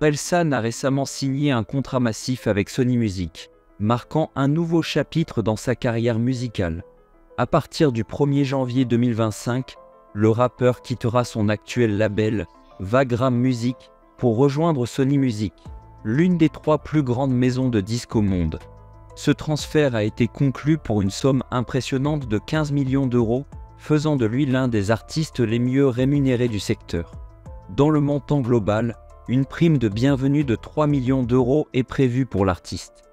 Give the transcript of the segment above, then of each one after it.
Orelsan a récemment signé un contrat massif avec Sony Music, marquant un nouveau chapitre dans sa carrière musicale. À partir du 1er janvier 2025, le rappeur quittera son actuel label, Vagram Music, pour rejoindre Sony Music, l'une des 3 plus grandes maisons de disques au monde. Ce transfert a été conclu pour une somme impressionnante de 15 millions d'euros, faisant de lui l'un des artistes les mieux rémunérés du secteur. Dans le montant global, une prime de bienvenue de 3 millions d'euros est prévue pour l'artiste.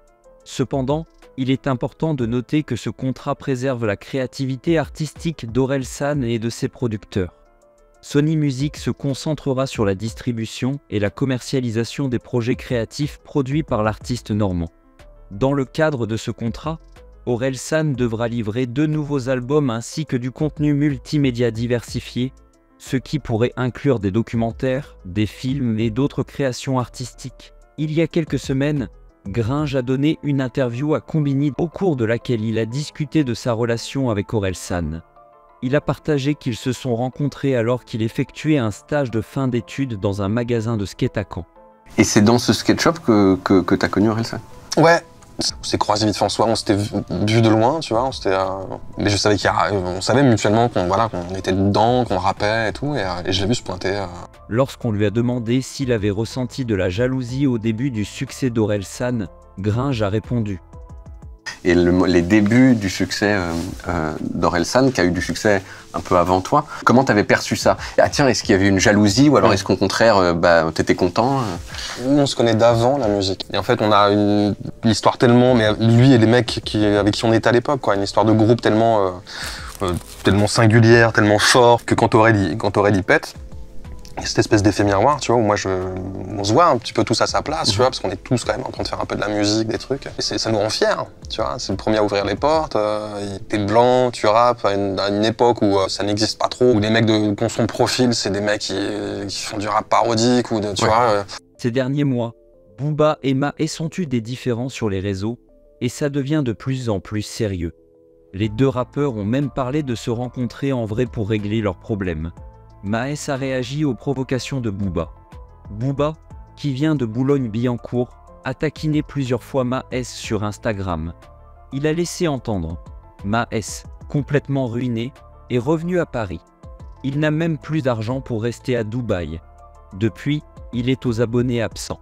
Cependant, il est important de noter que ce contrat préserve la créativité artistique d'Orelsan et de ses producteurs. Sony Music se concentrera sur la distribution et la commercialisation des projets créatifs produits par l'artiste normand. Dans le cadre de ce contrat, Orelsan devra livrer 2 nouveaux albums ainsi que du contenu multimédia diversifié, ce qui pourrait inclure des documentaires, des films et d'autres créations artistiques. Il y a quelques semaines, Gringe a donné une interview à Combini au cours de laquelle il a discuté de sa relation avec Orelsan. Il a partagé qu'ils se sont rencontrés alors qu'il effectuait un stage de fin d'études dans un magasin de skate à Caen. Et c'est dans ce skate shop que tu as connu Orelsan? Ouais, on s'est croisés vite fait en soirée, on s'était vu de loin, tu vois, mais je savais on savait mutuellement qu'on était dedans, qu'on rappait et tout, et je l'ai vu se pointer. Lorsqu'on lui a demandé s'il avait ressenti de la jalousie au début du succès d'Orelsan, Gringe a répondu. Et les débuts du succès d'Orelsan, qui a eu du succès un peu avant toi, comment t'avais perçu ça? Ah tiens, est-ce qu'il y avait une jalousie ou alors est-ce qu'au contraire, t'étais content? Nous, on se connaît d'avant la musique. Et en fait, on a une histoire tellement, mais lui et les mecs avec qui on était à l'époque, quoi, une histoire de groupe tellement singulière, tellement forte, que quand Aurélie pète, cette espèce d'effet miroir, tu vois, où on se voit un petit peu tous à sa place, tu vois, parce qu'on est tous quand même en train de faire un peu de la musique, des trucs. Et ça nous rend fiers, tu vois. C'est le premier à ouvrir les portes. T'es blanc, tu rappes à une époque où ça n'existe pas trop, où les mecs qui ont son profil, c'est des mecs qui font du rap parodique ou tu vois. Ces derniers mois, Booba et Maes ont eu des différends sur les réseaux et ça devient de plus en plus sérieux. Les 2 rappeurs ont même parlé de se rencontrer en vrai pour régler leurs problèmes. Maes a réagi aux provocations de Booba. Booba, qui vient de Boulogne-Billancourt, a taquiné plusieurs fois Maes sur Instagram. Il a laissé entendre. Maes, complètement ruiné, est revenu à Paris. Il n'a même plus d'argent pour rester à Dubaï. Depuis, il est aux abonnés absents.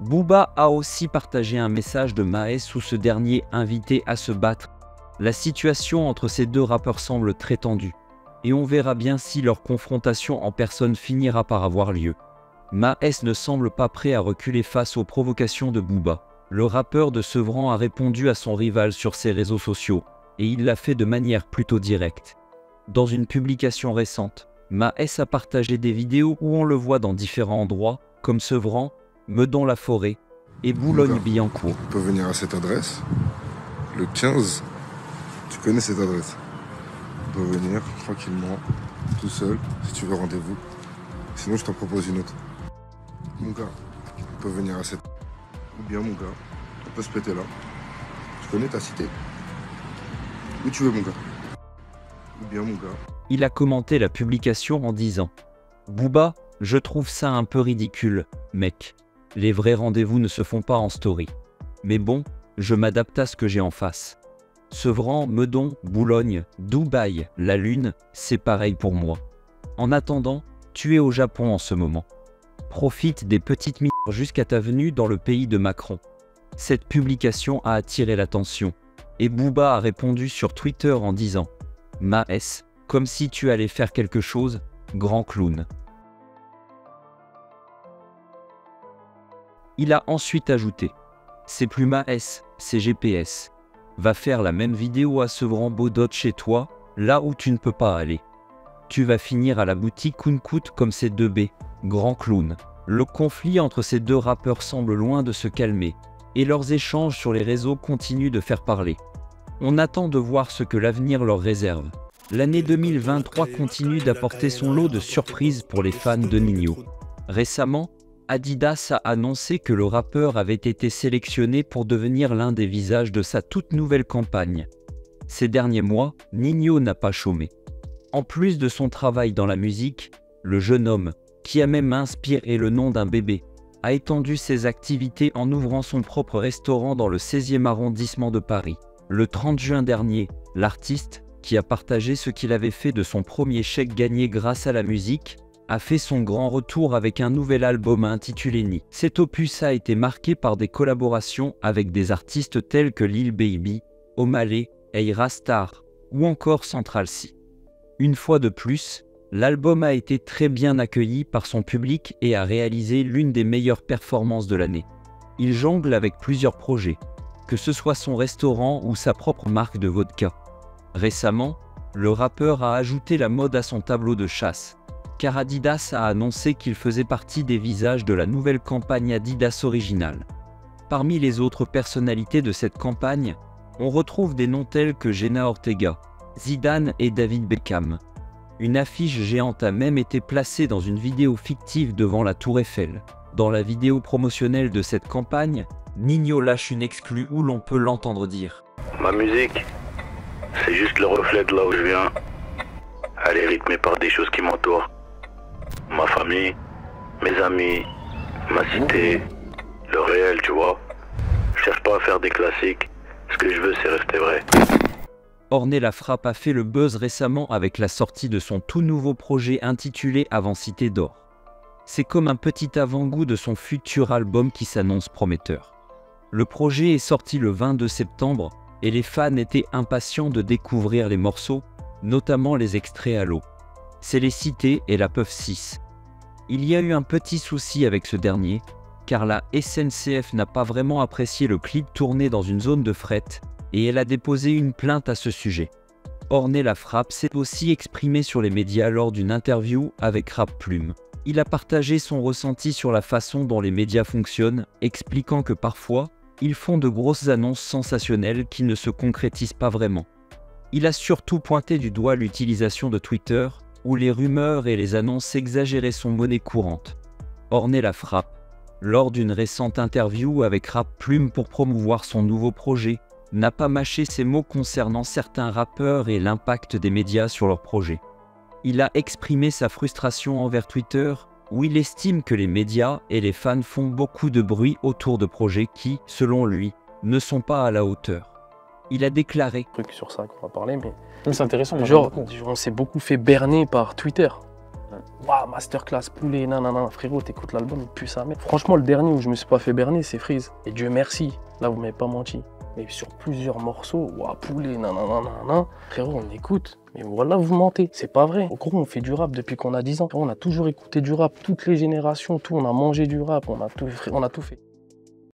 Booba a aussi partagé un message de Maes où ce dernier invitait à se battre. La situation entre ces 2 rappeurs semble très tendue. Et on verra bien si leur confrontation en personne finira par avoir lieu. Maes ne semble pas prêt à reculer face aux provocations de Booba. Le rappeur de Sevran a répondu à son rival sur ses réseaux sociaux, et il l'a fait de manière plutôt directe. Dans une publication récente, Maes a partagé des vidéos où on le voit dans différents endroits, comme Sevran, Meudon-la-Forêt et Boulogne-Billancourt. Tu peux venir à cette adresse, le 15, tu connais cette adresse. Tu peux venir tranquillement, tout seul, si tu veux rendez-vous. Sinon, je t'en propose une autre. Mon gars, on peut venir à cette... Ou bien, mon gars, on peut se péter là. Tu connais ta cité? Où tu veux, mon gars? Ou bien, mon gars. Il a commenté la publication en disant « Booba, je trouve ça un peu ridicule, mec. Les vrais rendez-vous ne se font pas en story. Mais bon, je m'adapte à ce que j'ai en face. Sevran, Meudon, Boulogne, Dubaï, la Lune, c'est pareil pour moi. En attendant, tu es au Japon en ce moment. Profite des petites minutes jusqu'à ta venue dans le pays de Macron. » Cette publication a attiré l'attention, et Booba a répondu sur Twitter en disant « Maes, comme si tu allais faire quelque chose, grand clown. » Il a ensuite ajouté « C'est plus Maes, c'est GPS. Va faire la même vidéo à Sevran Bodot chez toi, là où tu ne peux pas aller. Tu vas finir à la boutique Kunkut comme ces 2 B, grand clown. » Le conflit entre ces 2 rappeurs semble loin de se calmer, et leurs échanges sur les réseaux continuent de faire parler. On attend de voir ce que l'avenir leur réserve. L'année 2023 continue d'apporter son lot de surprises pour les fans de Ninho. Récemment, Adidas a annoncé que le rappeur avait été sélectionné pour devenir l'un des visages de sa toute nouvelle campagne. Ces derniers mois, Ninho n'a pas chômé. En plus de son travail dans la musique, le jeune homme, qui a même inspiré le nom d'un bébé, a étendu ses activités en ouvrant son propre restaurant dans le 16e arrondissement de Paris. Le 30 juin dernier, l'artiste, qui a partagé ce qu'il avait fait de son premier chèque gagné grâce à la musique, a fait son grand retour avec un nouvel album intitulé Ni. Cet opus a été marqué par des collaborations avec des artistes tels que Lil Baby, Omalé, Ayra Starr ou encore Central C. Une fois de plus, l'album a été très bien accueilli par son public et a réalisé l'une des meilleures performances de l'année. Il jongle avec plusieurs projets, que ce soit son restaurant ou sa propre marque de vodka. Récemment, le rappeur a ajouté la mode à son tableau de chasse, car Adidas a annoncé qu'il faisait partie des visages de la nouvelle campagne Adidas originale. Parmi les autres personnalités de cette campagne, on retrouve des noms tels que Jenna Ortega, Zidane et David Beckham. Une affiche géante a même été placée dans une vidéo fictive devant la Tour Eiffel. Dans la vidéo promotionnelle de cette campagne, Ninho lâche une exclue où l'on peut l'entendre dire « Ma musique, c'est juste le reflet de là où je viens. Elle est rythmée par des choses qui m'entourent. Ma famille, mes amis, ma cité, le réel, tu vois. Je cherche pas à faire des classiques. Ce que je veux, c'est rester vrai. » Ornée La Frappe a fait le buzz récemment avec la sortie de son tout nouveau projet intitulé Avant Cité d'Or. C'est comme un petit avant-goût de son futur album qui s'annonce prometteur. Le projet est sorti le 22 septembre et les fans étaient impatients de découvrir les morceaux, notamment les extraits à l'eau. C'est les Cités et la Puff 6. Il y a eu un petit souci avec ce dernier, car la SNCF n'a pas vraiment apprécié le clip tourné dans une zone de fret, et elle a déposé une plainte à ce sujet. Ornée La Frappe s'est aussi exprimé sur les médias lors d'une interview avec Rap Plume. Il a partagé son ressenti sur la façon dont les médias fonctionnent, expliquant que parfois, ils font de grosses annonces sensationnelles qui ne se concrétisent pas vraiment. Il a surtout pointé du doigt l'utilisation de Twitter, où les rumeurs et les annonces exagérées sont monnaie courante. Ornée La Frappe, lors d'une récente interview avec Rap Plume pour promouvoir son nouveau projet, n'a pas mâché ses mots concernant certains rappeurs et l'impact des médias sur leurs projets. Il a exprimé sa frustration envers Twitter, où il estime que les médias et les fans font beaucoup de bruit autour de projets qui, selon lui, ne sont pas à la hauteur. Il a déclaré « Truc sur ça qu'on va parler, mais c'est intéressant. Genre, on s'est beaucoup fait berner par Twitter. Waouh, masterclass, poulet, nanana, frérot, t'écoutes l'album, il pue sa mère. Franchement, le dernier où je me suis pas fait berner, c'est Freeze. Et Dieu merci, là, vous m'avez pas menti. Mais sur plusieurs morceaux, waouh, poulet, nanana, frérot, on écoute. Mais voilà, vous mentez, c'est pas vrai. Au gros, on fait du rap depuis qu'on a 10 ans. On a toujours écouté du rap, toutes les générations, tout, on a mangé du rap, on a tout fait.